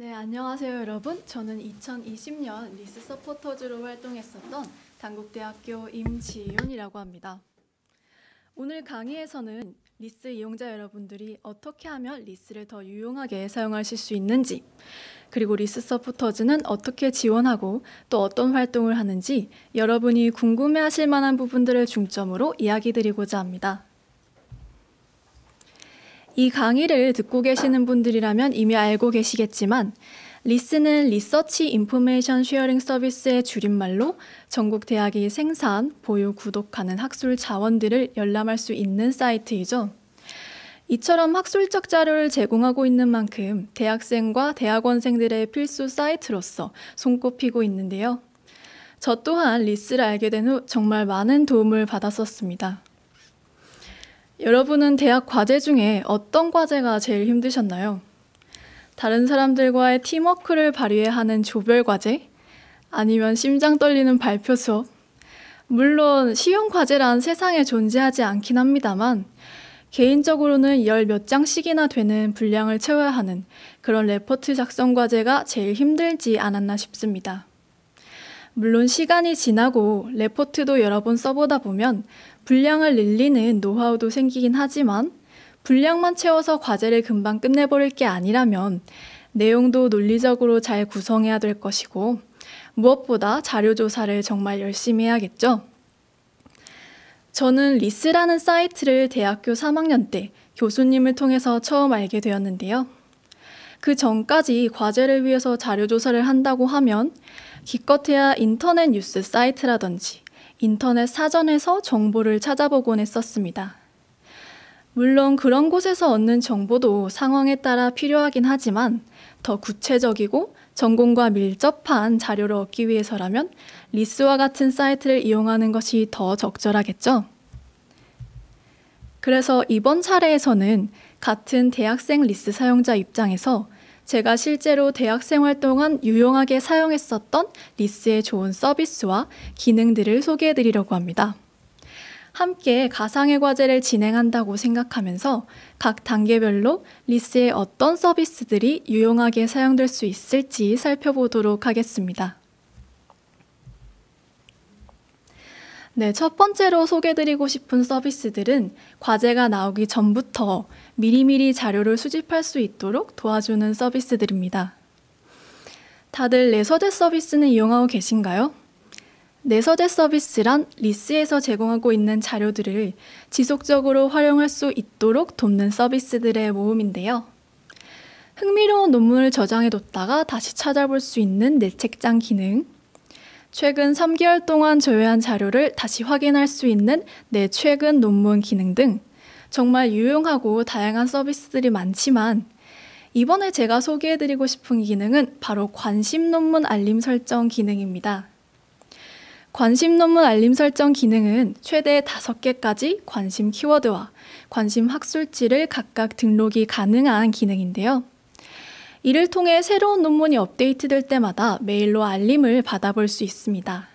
네, 안녕하세요 여러분. 저는 2020년 리스 서포터즈로 활동했었던 단국대학교 임지윤이라고 합니다. 오늘 강의에서는 리스 이용자 여러분들이 어떻게 하면 리스를 더 유용하게 사용하실 수 있는지, 그리고 리스 서포터즈는 어떻게 지원하고 또 어떤 활동을 하는지 여러분이 궁금해하실 만한 부분들을 중점으로 이야기 드리고자 합니다. 이 강의를 듣고 계시는 분들이라면 이미 알고 계시겠지만 리스는 리서치 인포메이션 쉐어링 서비스의 줄임말로 전국 대학이 생산, 보유, 구독하는 학술 자원들을 열람할 수 있는 사이트이죠. 이처럼 학술적 자료를 제공하고 있는 만큼 대학생과 대학원생들의 필수 사이트로서 손꼽히고 있는데요. 저 또한 리스를 알게 된 후 정말 많은 도움을 받았었습니다. 여러분은 대학 과제 중에 어떤 과제가 제일 힘드셨나요? 다른 사람들과의 팀워크를 발휘해야 하는 조별 과제? 아니면 심장 떨리는 발표 수업? 물론 쉬운 과제란 세상에 존재하지 않긴 합니다만 개인적으로는 열 몇 장씩이나 되는 분량을 채워야 하는 그런 레포트 작성 과제가 제일 힘들지 않았나 싶습니다. 물론 시간이 지나고 레포트도 여러 번 써보다 보면 분량을 늘리는 노하우도 생기긴 하지만 분량만 채워서 과제를 금방 끝내버릴 게 아니라면 내용도 논리적으로 잘 구성해야 될 것이고 무엇보다 자료 조사를 정말 열심히 해야겠죠. 저는 리스라는 사이트를 대학교 3학년 때 교수님을 통해서 처음 알게 되었는데요. 그 전까지 과제를 위해서 자료 조사를 한다고 하면 기껏해야 인터넷 뉴스 사이트라든지 인터넷 사전에서 정보를 찾아보곤 했었습니다. 물론 그런 곳에서 얻는 정보도 상황에 따라 필요하긴 하지만 더 구체적이고 전공과 밀접한 자료를 얻기 위해서라면 리스와 같은 사이트를 이용하는 것이 더 적절하겠죠. 그래서 이번 사례에서는 같은 대학생 리스 사용자 입장에서 제가 실제로 대학생활 동안 유용하게 사용했었던 리스의 좋은 서비스와 기능들을 소개해 드리려고 합니다. 함께 가상의 과제를 진행한다고 생각하면서 각 단계별로 리스의 어떤 서비스들이 유용하게 사용될 수 있을지 살펴보도록 하겠습니다. 네, 첫 번째로 소개드리고 싶은 서비스들은 과제가 나오기 전부터 미리미리 자료를 수집할 수 있도록 도와주는 서비스들입니다. 다들 내서재 서비스는 이용하고 계신가요? 내서재 서비스란 리스에서 제공하고 있는 자료들을 지속적으로 활용할 수 있도록 돕는 서비스들의 모음인데요. 흥미로운 논문을 저장해뒀다가 다시 찾아볼 수 있는 내 책장 기능, 최근 3개월 동안 조회한 자료를 다시 확인할 수 있는 내 최근 논문 기능 등 정말 유용하고 다양한 서비스들이 많지만 이번에 제가 소개해드리고 싶은 기능은 바로 관심 논문 알림 설정 기능입니다. 관심 논문 알림 설정 기능은 최대 5개까지 관심 키워드와 관심 학술지를 각각 등록이 가능한 기능인데요. 이를 통해 새로운 논문이 업데이트될 때마다 메일로 알림을 받아볼 수 있습니다.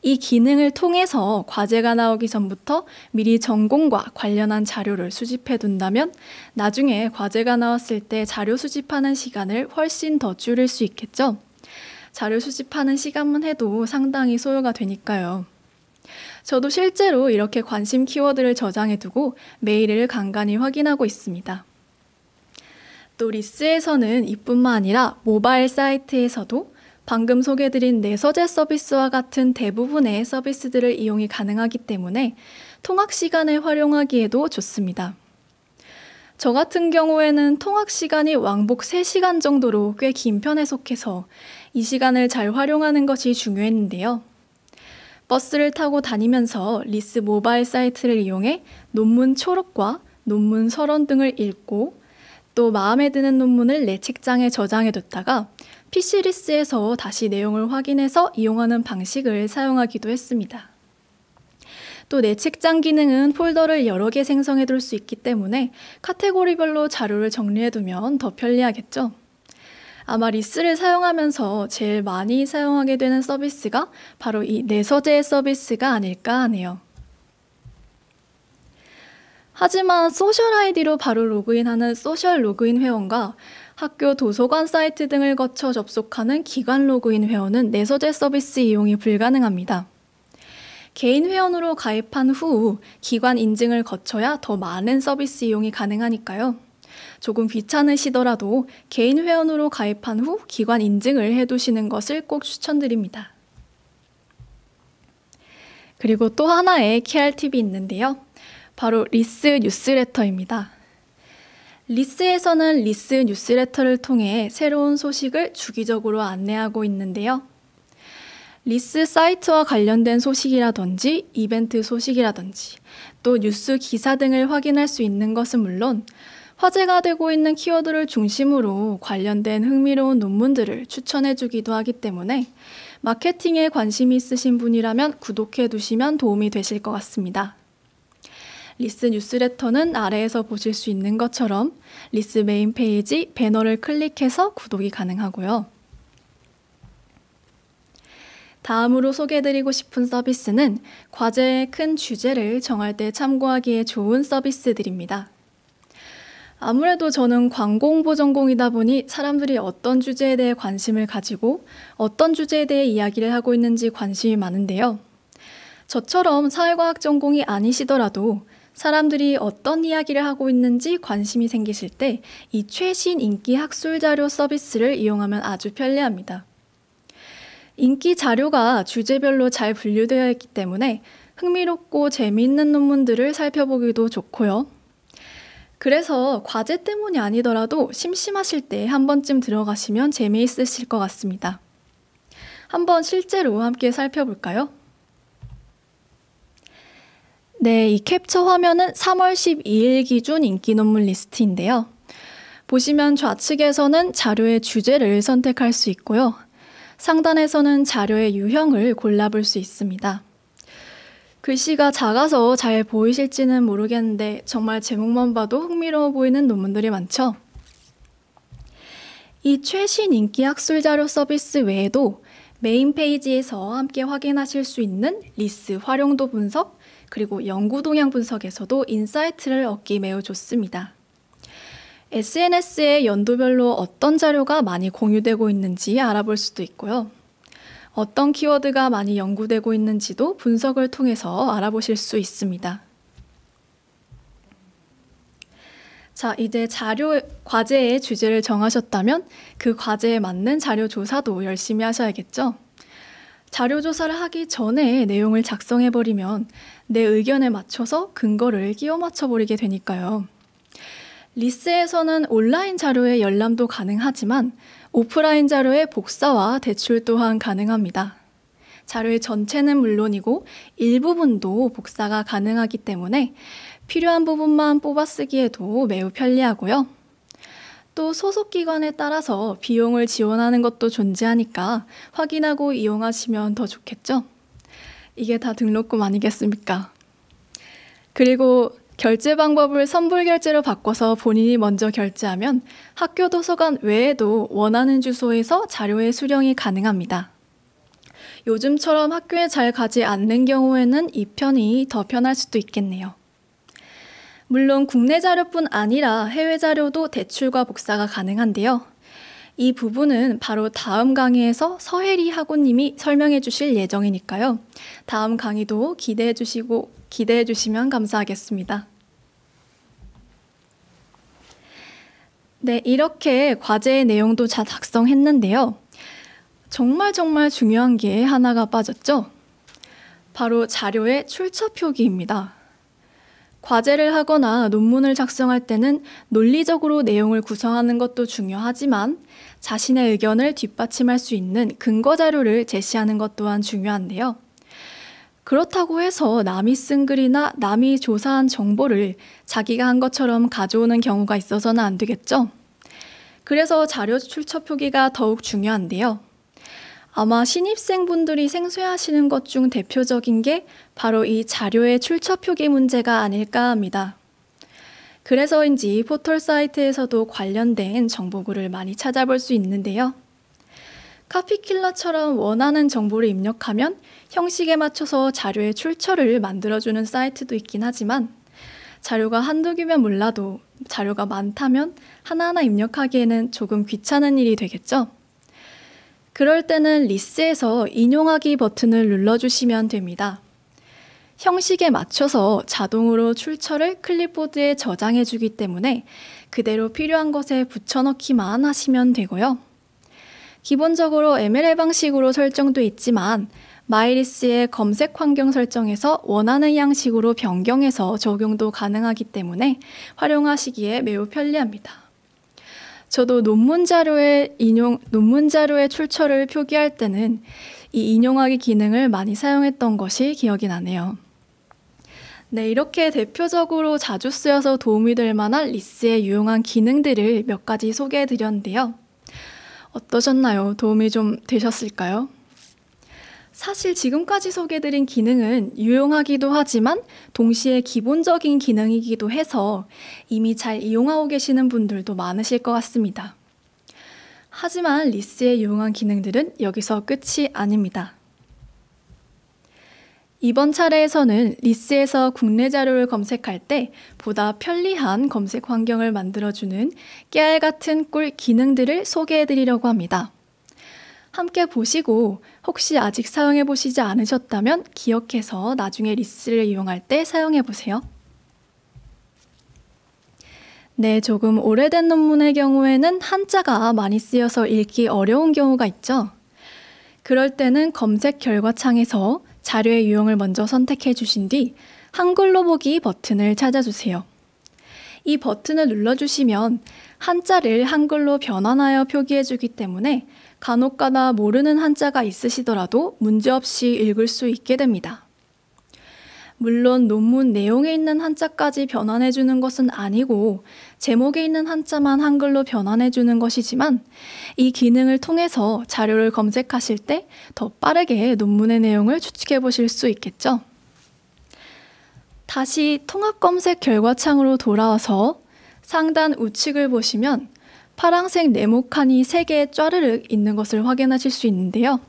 이 기능을 통해서 과제가 나오기 전부터 미리 전공과 관련한 자료를 수집해 둔다면 나중에 과제가 나왔을 때 자료 수집하는 시간을 훨씬 더 줄일 수 있겠죠. 자료 수집하는 시간만 해도 상당히 소요가 되니까요. 저도 실제로 이렇게 관심 키워드를 저장해 두고 메일을 간간히 확인하고 있습니다. 또 리스에서는 이뿐만 아니라 모바일 사이트에서도 방금 소개드린 내서재 서비스와 같은 대부분의 서비스들을 이용이 가능하기 때문에 통학 시간에 활용하기에도 좋습니다. 저 같은 경우에는 통학 시간이 왕복 3시간 정도로 꽤 긴 편에 속해서 이 시간을 잘 활용하는 것이 중요했는데요. 버스를 타고 다니면서 리스 모바일 사이트를 이용해 논문 초록과 논문 서론 등을 읽고 또 마음에 드는 논문을 내 책장에 저장해뒀다가 PC리스에서 다시 내용을 확인해서 이용하는 방식을 사용하기도 했습니다. 또 내 책장 기능은 폴더를 여러 개 생성해둘 수 있기 때문에 카테고리별로 자료를 정리해두면 더 편리하겠죠. 아마 리스를 사용하면서 제일 많이 사용하게 되는 서비스가 바로 이 내서재 서비스가 아닐까 하네요. 하지만 소셜 아이디로 바로 로그인하는 소셜 로그인 회원과 학교 도서관 사이트 등을 거쳐 접속하는 기관 로그인 회원은 내서재 서비스 이용이 불가능합니다. 개인 회원으로 가입한 후 기관 인증을 거쳐야 더 많은 서비스 이용이 가능하니까요. 조금 귀찮으시더라도 개인 회원으로 가입한 후 기관 인증을 해두시는 것을 꼭 추천드립니다. 그리고 또 하나의 KR팁이 있는데요. 바로 리스 뉴스레터입니다. 리스에서는 리스 뉴스레터를 통해 새로운 소식을 주기적으로 안내하고 있는데요. 리스 사이트와 관련된 소식이라든지 이벤트 소식이라든지 또 뉴스 기사 등을 확인할 수 있는 것은 물론 화제가 되고 있는 키워드를 중심으로 관련된 흥미로운 논문들을 추천해 주기도 하기 때문에 마케팅에 관심이 있으신 분이라면 구독해 두시면 도움이 되실 것 같습니다. 리스 뉴스레터는 아래에서 보실 수 있는 것처럼 리스 메인 페이지 배너를 클릭해서 구독이 가능하고요. 다음으로 소개해드리고 싶은 서비스는 과제의 큰 주제를 정할 때 참고하기에 좋은 서비스들입니다. 아무래도 저는 광고 홍보 전공이다 보니 사람들이 어떤 주제에 대해 관심을 가지고 어떤 주제에 대해 이야기를 하고 있는지 관심이 많은데요. 저처럼 사회과학 전공이 아니시더라도 사람들이 어떤 이야기를 하고 있는지 관심이 생기실 때 이 최신 인기 학술 자료 서비스를 이용하면 아주 편리합니다. 인기 자료가 주제별로 잘 분류되어 있기 때문에 흥미롭고 재미있는 논문들을 살펴보기도 좋고요. 그래서 과제 때문이 아니더라도 심심하실 때 한 번쯤 들어가시면 재미있으실 것 같습니다. 한번 실제로 함께 살펴볼까요? 네, 이 캡처 화면은 3월 12일 기준 인기 논문 리스트인데요. 보시면 좌측에서는 자료의 주제를 선택할 수 있고요. 상단에서는 자료의 유형을 골라볼 수 있습니다. 글씨가 작아서 잘 보이실지는 모르겠는데 정말 제목만 봐도 흥미로워 보이는 논문들이 많죠? 이 최신 인기 학술 자료 서비스 외에도 메인 페이지에서 함께 확인하실 수 있는 리스 활용도 분석, 그리고 연구 동향 분석에서도 인사이트를 얻기 매우 좋습니다. SNS에 연도별로 어떤 자료가 많이 공유되고 있는지 알아볼 수도 있고요. 어떤 키워드가 많이 연구되고 있는지도 분석을 통해서 알아보실 수 있습니다. 자, 이제 과제의 주제를 정하셨다면 그 과제에 맞는 자료 조사도 열심히 하셔야겠죠? 자료 조사를 하기 전에 내용을 작성해버리면 내 의견에 맞춰서 근거를 끼워 맞춰버리게 되니까요. 리스에서는 온라인 자료의 열람도 가능하지만 오프라인 자료의 복사와 대출 또한 가능합니다. 자료의 전체는 물론이고 일부분도 복사가 가능하기 때문에 필요한 부분만 뽑아 쓰기에도 매우 편리하고요. 또 소속 기관에 따라서 비용을 지원하는 것도 존재하니까 확인하고 이용하시면 더 좋겠죠? 이게 다 등록금 아니겠습니까? 그리고 결제 방법을 선불 결제로 바꿔서 본인이 먼저 결제하면 학교 도서관 외에도 원하는 주소에서 자료의 수령이 가능합니다. 요즘처럼 학교에 잘 가지 않는 경우에는 이 편이 더 편할 수도 있겠네요. 물론 국내 자료뿐 아니라 해외 자료도 대출과 복사가 가능한데요. 이 부분은 바로 다음 강의에서 서혜리 학우님이 설명해 주실 예정이니까요. 다음 강의도 기대해 주시면 감사하겠습니다. 네, 이렇게 과제의 내용도 다 작성했는데요. 정말 중요한 게 하나가 빠졌죠? 바로 자료의 출처 표기입니다. 과제를 하거나 논문을 작성할 때는 논리적으로 내용을 구성하는 것도 중요하지만 자신의 의견을 뒷받침할 수 있는 근거 자료를 제시하는 것 또한 중요한데요. 그렇다고 해서 남이 쓴 글이나 남이 조사한 정보를 자기가 한 것처럼 가져오는 경우가 있어서는 안 되겠죠? 그래서 자료 출처 표기가 더욱 중요한데요. 아마 신입생분들이 생소해하시는 것 중 대표적인 게 바로 이 자료의 출처 표기 문제가 아닐까 합니다. 그래서인지 포털 사이트에서도 관련된 정보글을 많이 찾아볼 수 있는데요. 카피킬러처럼 원하는 정보를 입력하면 형식에 맞춰서 자료의 출처를 만들어주는 사이트도 있긴 하지만 자료가 한두 개면 몰라도 자료가 많다면 하나하나 입력하기에는 조금 귀찮은 일이 되겠죠? 그럴 때는 리스에서 인용하기 버튼을 눌러주시면 됩니다. 형식에 맞춰서 자동으로 출처를 클립보드에 저장해주기 때문에 그대로 필요한 것에 붙여넣기만 하시면 되고요. 기본적으로 MLA 방식으로 설정돼 있지만 마이리스의 검색 환경 설정에서 원하는 양식으로 변경해서 적용도 가능하기 때문에 활용하시기에 매우 편리합니다. 저도 논문 자료의 출처를 표기할 때는 이 인용하기 기능을 많이 사용했던 것이 기억이 나네요. 네, 이렇게 대표적으로 자주 쓰여서 도움이 될 만한 리스의 유용한 기능들을 몇 가지 소개해 드렸는데요. 어떠셨나요? 도움이 좀 되셨을까요? 사실 지금까지 소개해드린 기능은 유용하기도 하지만 동시에 기본적인 기능이기도 해서 이미 잘 이용하고 계시는 분들도 많으실 것 같습니다. 하지만 리스의 유용한 기능들은 여기서 끝이 아닙니다. 이번 차례에서는 리스에서 국내 자료를 검색할 때 보다 편리한 검색 환경을 만들어주는 깨알 같은 꿀 기능들을 소개해드리려고 합니다. 함께 보시고 혹시 아직 사용해보시지 않으셨다면 기억해서 나중에 리스를 이용할 때 사용해보세요. 네, 조금 오래된 논문의 경우에는 한자가 많이 쓰여서 읽기 어려운 경우가 있죠. 그럴 때는 검색 결과창에서 자료의 유형을 먼저 선택해 주신 뒤 한글로 보기 버튼을 찾아주세요. 이 버튼을 눌러주시면 한자를 한글로 변환하여 표기해주기 때문에 간혹가다 모르는 한자가 있으시더라도 문제없이 읽을 수 있게 됩니다. 물론 논문 내용에 있는 한자까지 변환해주는 것은 아니고 제목에 있는 한자만 한글로 변환해주는 것이지만 이 기능을 통해서 자료를 검색하실 때 더 빠르게 논문의 내용을 추측해 보실 수 있겠죠. 다시 통합검색 결과창으로 돌아와서 상단 우측을 보시면 파란색 네모칸이 3개 쫘르륵 있는 것을 확인하실 수 있는데요.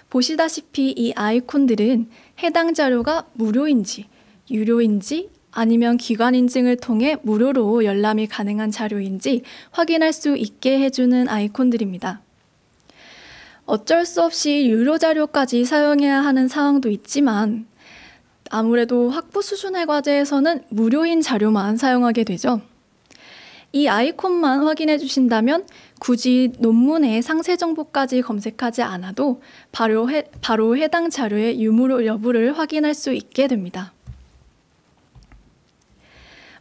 보시다시피 이 아이콘들은 해당 자료가 무료인지, 유료인지 아니면 기관 인증을 통해 무료로 열람이 가능한 자료인지 확인할 수 있게 해주는 아이콘들입니다. 어쩔 수 없이 유료 자료까지 사용해야 하는 상황도 있지만 아무래도 학부 수준의 과제에서는 무료인 자료만 사용하게 되죠. 이 아이콘만 확인해 주신다면 굳이 논문의 상세 정보까지 검색하지 않아도 바로 해당 자료의 유무료 여부를 확인할 수 있게 됩니다.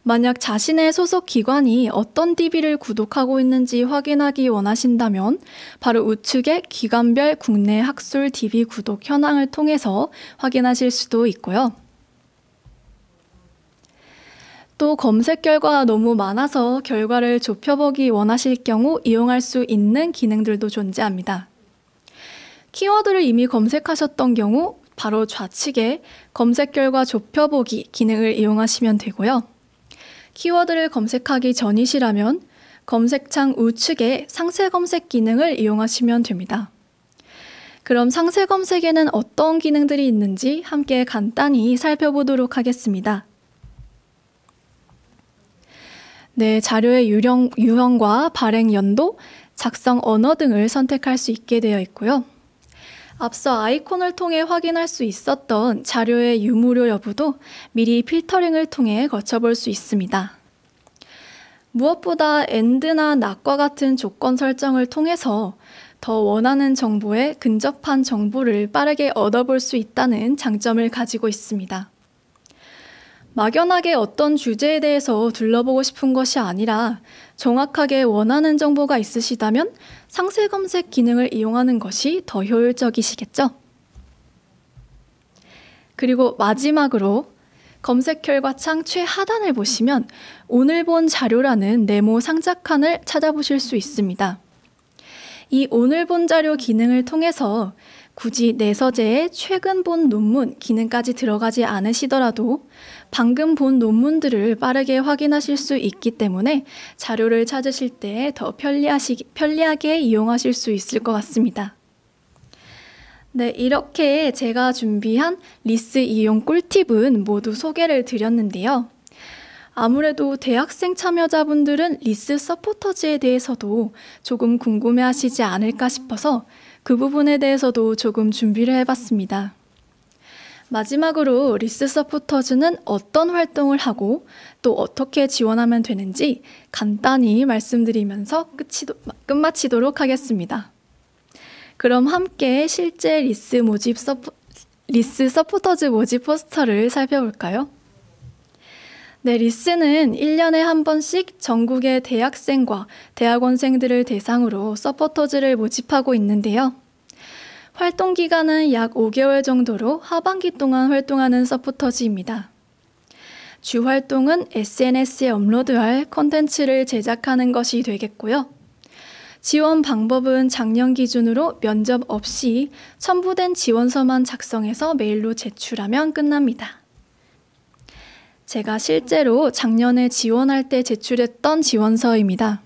만약 자신의 소속 기관이 어떤 DB를 구독하고 있는지 확인하기 원하신다면 바로 우측의 기관별 국내 학술 DB 구독 현황을 통해서 확인하실 수도 있고요. 또 검색 결과가 너무 많아서 결과를 좁혀보기 원하실 경우 이용할 수 있는 기능들도 존재합니다. 키워드를 이미 검색하셨던 경우 바로 좌측에 검색 결과 좁혀보기 기능을 이용하시면 되고요. 키워드를 검색하기 전이시라면 검색창 우측에 상세 검색 기능을 이용하시면 됩니다. 그럼 상세 검색에는 어떤 기능들이 있는지 함께 간단히 살펴보도록 하겠습니다. 네, 자료의 유형과 발행 연도, 작성 언어 등을 선택할 수 있게 되어 있고요. 앞서 아이콘을 통해 확인할 수 있었던 자료의 유무료 여부도 미리 필터링을 통해 거쳐볼 수 있습니다. 무엇보다 AND나 NOT과 같은 조건 설정을 통해서 더 원하는 정보에 근접한 정보를 빠르게 얻어볼 수 있다는 장점을 가지고 있습니다. 막연하게 어떤 주제에 대해서 둘러보고 싶은 것이 아니라 정확하게 원하는 정보가 있으시다면 상세 검색 기능을 이용하는 것이 더 효율적이시겠죠? 그리고 마지막으로 검색 결과창 최하단을 보시면 오늘 본 자료라는 네모 상자칸을 찾아보실 수 있습니다. 이 오늘 본 자료 기능을 통해서 굳이 내 서재에 최근 본 논문 기능까지 들어가지 않으시더라도 방금 본 논문들을 빠르게 확인하실 수 있기 때문에 자료를 찾으실 때 더 편리하게 이용하실 수 있을 것 같습니다. 네, 이렇게 제가 준비한 리스 이용 꿀팁은 모두 소개를 드렸는데요. 아무래도 대학생 참여자분들은 리스 서포터즈에 대해서도 조금 궁금해하시지 않을까 싶어서 그 부분에 대해서도 조금 준비를 해봤습니다. 마지막으로 리스 서포터즈는 어떤 활동을 하고 또 어떻게 지원하면 되는지 간단히 말씀드리면서 끝마치도록 하겠습니다. 그럼 함께 실제 리스 서포터즈 모집 포스터를 살펴볼까요? 네, 리스는 1년에 한 번씩 전국의 대학생과 대학원생들을 대상으로 서포터즈를 모집하고 있는데요. 활동 기간은 약 5개월 정도로 하반기 동안 활동하는 서포터즈입니다. 주 활동은 SNS에 업로드할 콘텐츠를 제작하는 것이 되겠고요. 지원 방법은 작년 기준으로 면접 없이 첨부된 지원서만 작성해서 메일로 제출하면 끝납니다. 제가 실제로 작년에 지원할 때 제출했던 지원서입니다.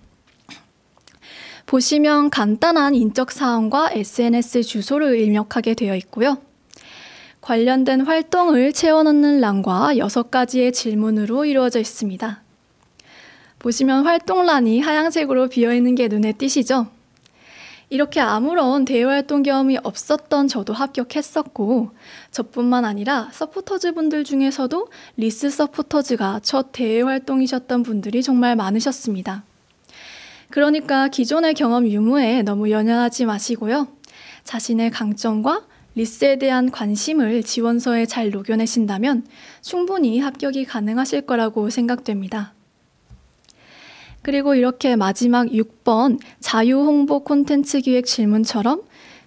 보시면 간단한 인적사항과 SNS 주소를 입력하게 되어 있고요. 관련된 활동을 채워넣는 란과 6가지의 질문으로 이루어져 있습니다. 보시면 활동란이 하얀색으로 비어있는 게 눈에 띄시죠? 이렇게 아무런 대외활동 경험이 없었던 저도 합격했었고, 저뿐만 아니라 서포터즈 분들 중에서도 리스 서포터즈가 첫 대외활동이셨던 분들이 정말 많으셨습니다. 그러니까 기존의 경험 유무에 너무 연연하지 마시고요. 자신의 강점과 리스에 대한 관심을 지원서에 잘 녹여내신다면 충분히 합격이 가능하실 거라고 생각됩니다. 그리고 이렇게 마지막 6번 자유 홍보 콘텐츠 기획 질문처럼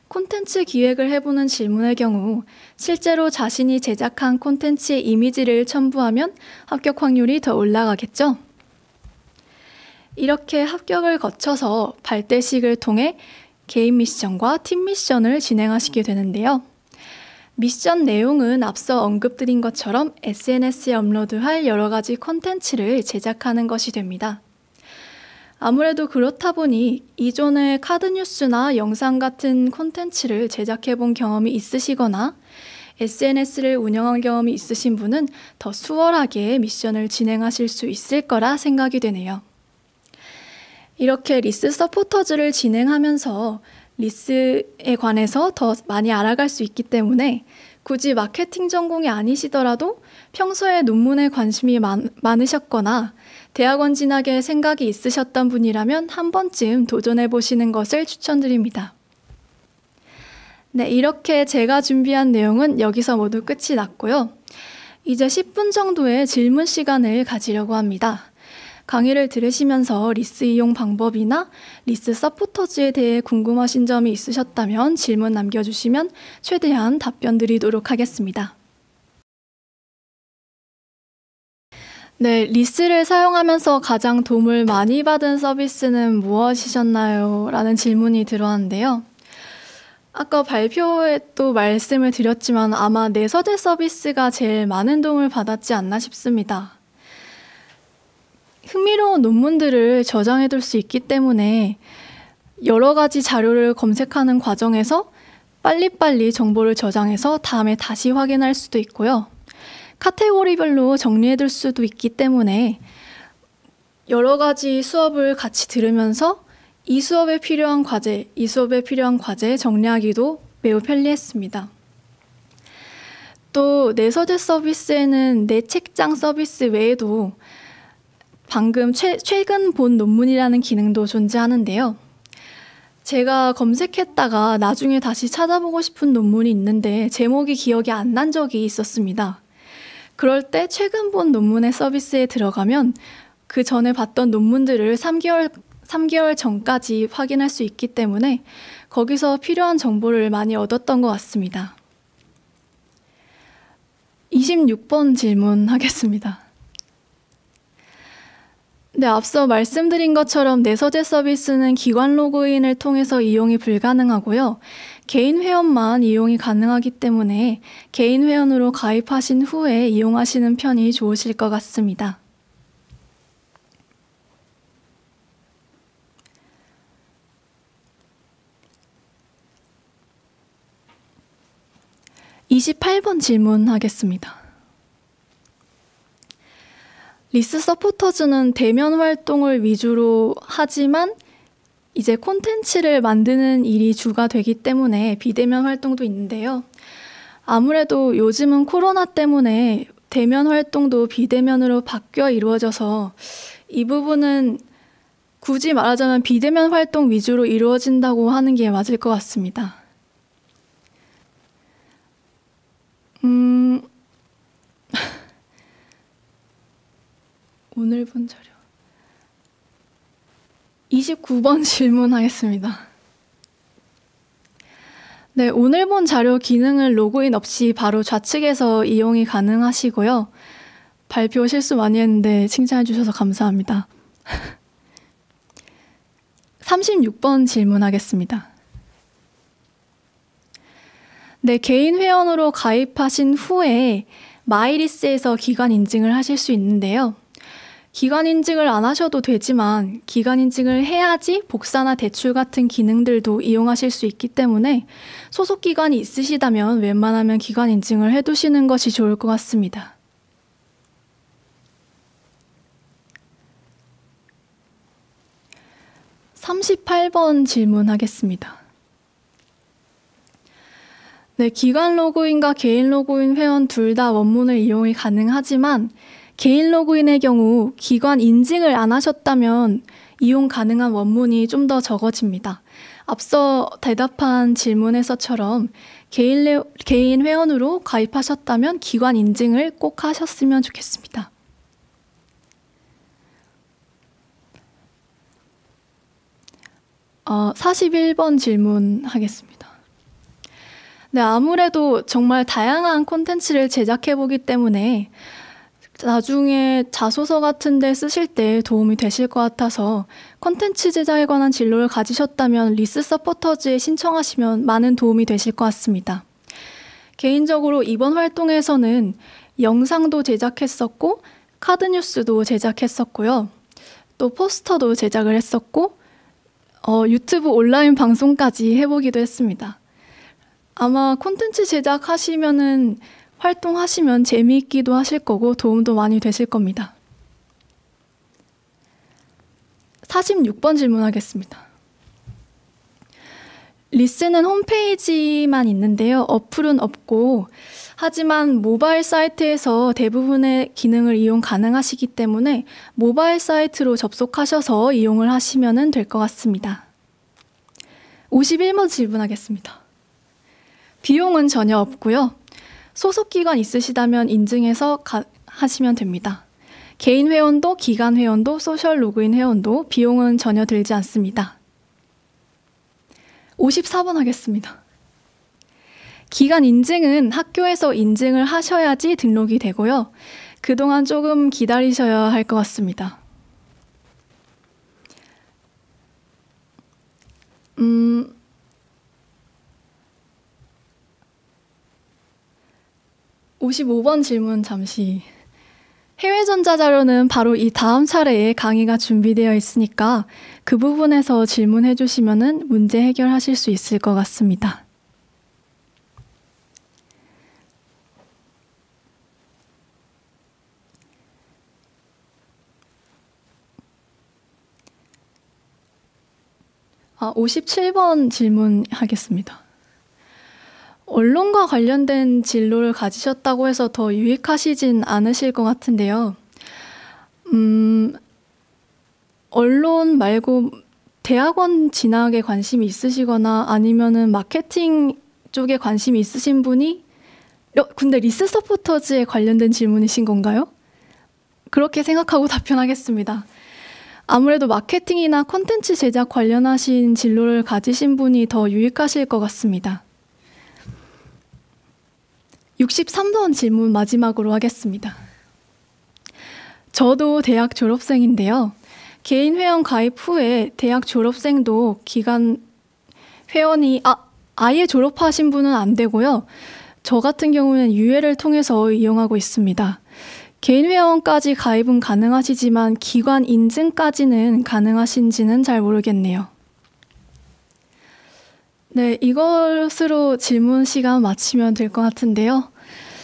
콘텐츠 기획을 해보는 질문의 경우 실제로 자신이 제작한 콘텐츠의 이미지를 첨부하면 합격 확률이 더 올라가겠죠? 이렇게 합격을 거쳐서 발대식을 통해 개인 미션과 팀 미션을 진행하시게 되는데요. 미션 내용은 앞서 언급드린 것처럼 SNS에 업로드할 여러 가지 콘텐츠를 제작하는 것이 됩니다. 아무래도 그렇다 보니 이전에 카드뉴스나 영상 같은 콘텐츠를 제작해 본 경험이 있으시거나 SNS를 운영한 경험이 있으신 분은 더 수월하게 미션을 진행하실 수 있을 거라 생각이 되네요. 이렇게 리스 서포터즈를 진행하면서 리스에 관해서 더 많이 알아갈 수 있기 때문에 굳이 마케팅 전공이 아니시더라도 평소에 논문에 관심이 많으셨거나 대학원 진학에 생각이 있으셨던 분이라면 한 번쯤 도전해 보시는 것을 추천드립니다. 네, 이렇게 제가 준비한 내용은 여기서 모두 끝이 났고요. 이제 10분 정도의 질문 시간을 가지려고 합니다. 강의를 들으시면서 리스 이용 방법이나 리스 서포터즈에 대해 궁금하신 점이 있으셨다면 질문 남겨주시면 최대한 답변 드리도록 하겠습니다. 네, 리스를 사용하면서 가장 도움을 많이 받은 서비스는 무엇이셨나요? 라는 질문이 들어왔는데요. 아까 발표에 또 말씀을 드렸지만 아마 내서재 서비스가 제일 많은 도움을 받았지 않나 싶습니다. 흥미로운 논문들을 저장해둘 수 있기 때문에 여러 가지 자료를 검색하는 과정에서 빨리빨리 정보를 저장해서 다음에 다시 확인할 수도 있고요. 카테고리별로 정리해둘 수도 있기 때문에 여러 가지 수업을 같이 들으면서 이 수업에 필요한 과제 정리하기도 매우 편리했습니다. 또 내서재 서비스에는 내 책장 서비스 외에도 방금 최근 본 논문이라는 기능도 존재하는데요. 제가 검색했다가 나중에 다시 찾아보고 싶은 논문이 있는데 제목이 기억이 안 난 적이 있었습니다. 그럴 때 최근 본 논문의 서비스에 들어가면 그 전에 봤던 논문들을 3개월 전까지 확인할 수 있기 때문에 거기서 필요한 정보를 많이 얻었던 것 같습니다. 26번 질문하겠습니다. 네, 앞서 말씀드린 것처럼 내서재 서비스는 기관 로그인을 통해서 이용이 불가능하고요. 개인 회원만 이용이 가능하기 때문에 개인 회원으로 가입하신 후에 이용하시는 편이 좋으실 것 같습니다. (28번) 질문하겠습니다. 리스 서포터즈는 대면 활동을 위주로 하지만 이제 콘텐츠를 만드는 일이 주가 되기 때문에 비대면 활동도 있는데요. 아무래도 요즘은 코로나 때문에 대면 활동도 비대면으로 바뀌어 이루어져서 이 부분은 굳이 말하자면 비대면 활동 위주로 이루어진다고 하는 게 맞을 것 같습니다. 오늘 본 자료 29번 질문하겠습니다. 네, 오늘 본 자료 기능은 로그인 없이 바로 좌측에서 이용이 가능하시고요. 발표 실수 많이 했는데 칭찬해 주셔서 감사합니다. 36번 질문하겠습니다. 네, 개인 회원으로 가입하신 후에 마이리스에서 기간 인증을 하실 수 있는데요. 기간 인증을 안 하셔도 되지만 기간 인증을 해야지 복사나 대출 같은 기능들도 이용하실 수 있기 때문에 소속 기간이 있으시다면 웬만하면 기간 인증을 해두시는 것이 좋을 것 같습니다. (38번) 질문하겠습니다. 네, 기관 로그인과 개인 로그인 회원 둘 다 원문을 이용이 가능하지만 개인 로그인의 경우 기관 인증을 안 하셨다면 이용 가능한 원문이 좀 더 적어집니다. 앞서 대답한 질문에서처럼 개인 회원으로 가입하셨다면 기관 인증을 꼭 하셨으면 좋겠습니다. 어, 41번 질문하겠습니다. 네, 아무래도 정말 다양한 콘텐츠를 제작해보기 때문에 나중에 자소서 같은 데 쓰실 때 도움이 되실 것 같아서 콘텐츠 제작에 관한 진로를 가지셨다면 리스 서포터즈에 신청하시면 많은 도움이 되실 것 같습니다. 개인적으로 이번 활동에서는 영상도 제작했었고 카드 뉴스도 제작했었고요. 또 포스터도 제작을 했었고 유튜브 온라인 방송까지 해보기도 했습니다. 아마 콘텐츠 제작하시면은 활동하시면 재미있기도 하실 거고 도움도 많이 되실 겁니다. 46번 질문하겠습니다. 리스는 홈페이지만 있는데요. 어플은 없고 하지만 모바일 사이트에서 대부분의 기능을 이용 가능하시기 때문에 모바일 사이트로 접속하셔서 이용을 하시면 될 것 같습니다. 51번 질문하겠습니다. 비용은 전혀 없고요. 소속 기간 있으시다면 인증해서 하시면 됩니다. 개인 회원도, 기관 회원도, 소셜 로그인 회원도 비용은 전혀 들지 않습니다. 54번 하겠습니다. 기간 인증은 학교에서 인증을 하셔야지 등록이 되고요. 그동안 조금 기다리셔야 할 것 같습니다. 55번 질문 잠시. 해외 전자자료는 바로 이 다음 차례에 강의가 준비되어 있으니까 그 부분에서 질문해 주시면 문제 해결하실 수 있을 것 같습니다. 아, 57번 질문하겠습니다. 언론과 관련된 진로를 가지셨다고 해서 더 유익하시진 않으실 것 같은데요. 언론 말고 대학원 진학에 관심이 있으시거나 아니면은 마케팅 쪽에 관심이 있으신 분이 근데 리스 서포터즈에 관련된 질문이신 건가요? 그렇게 생각하고 답변하겠습니다. 아무래도 마케팅이나 콘텐츠 제작 관련하신 진로를 가지신 분이 더 유익하실 것 같습니다. 63번 질문 마지막으로 하겠습니다. 저도 대학 졸업생인데요. 개인 회원 가입 후에 대학 졸업생도 기간 회원이 아예 졸업하신 분은 안 되고요. 저 같은 경우는 유예를 통해서 이용하고 있습니다. 개인 회원까지 가입은 가능하시지만 기관 인증까지는 가능하신지는 잘 모르겠네요. 네, 이것으로 질문 시간 마치면 될 것 같은데요.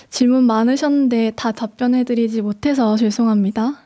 질문 많으셨는데 다 답변해드리지 못해서 죄송합니다.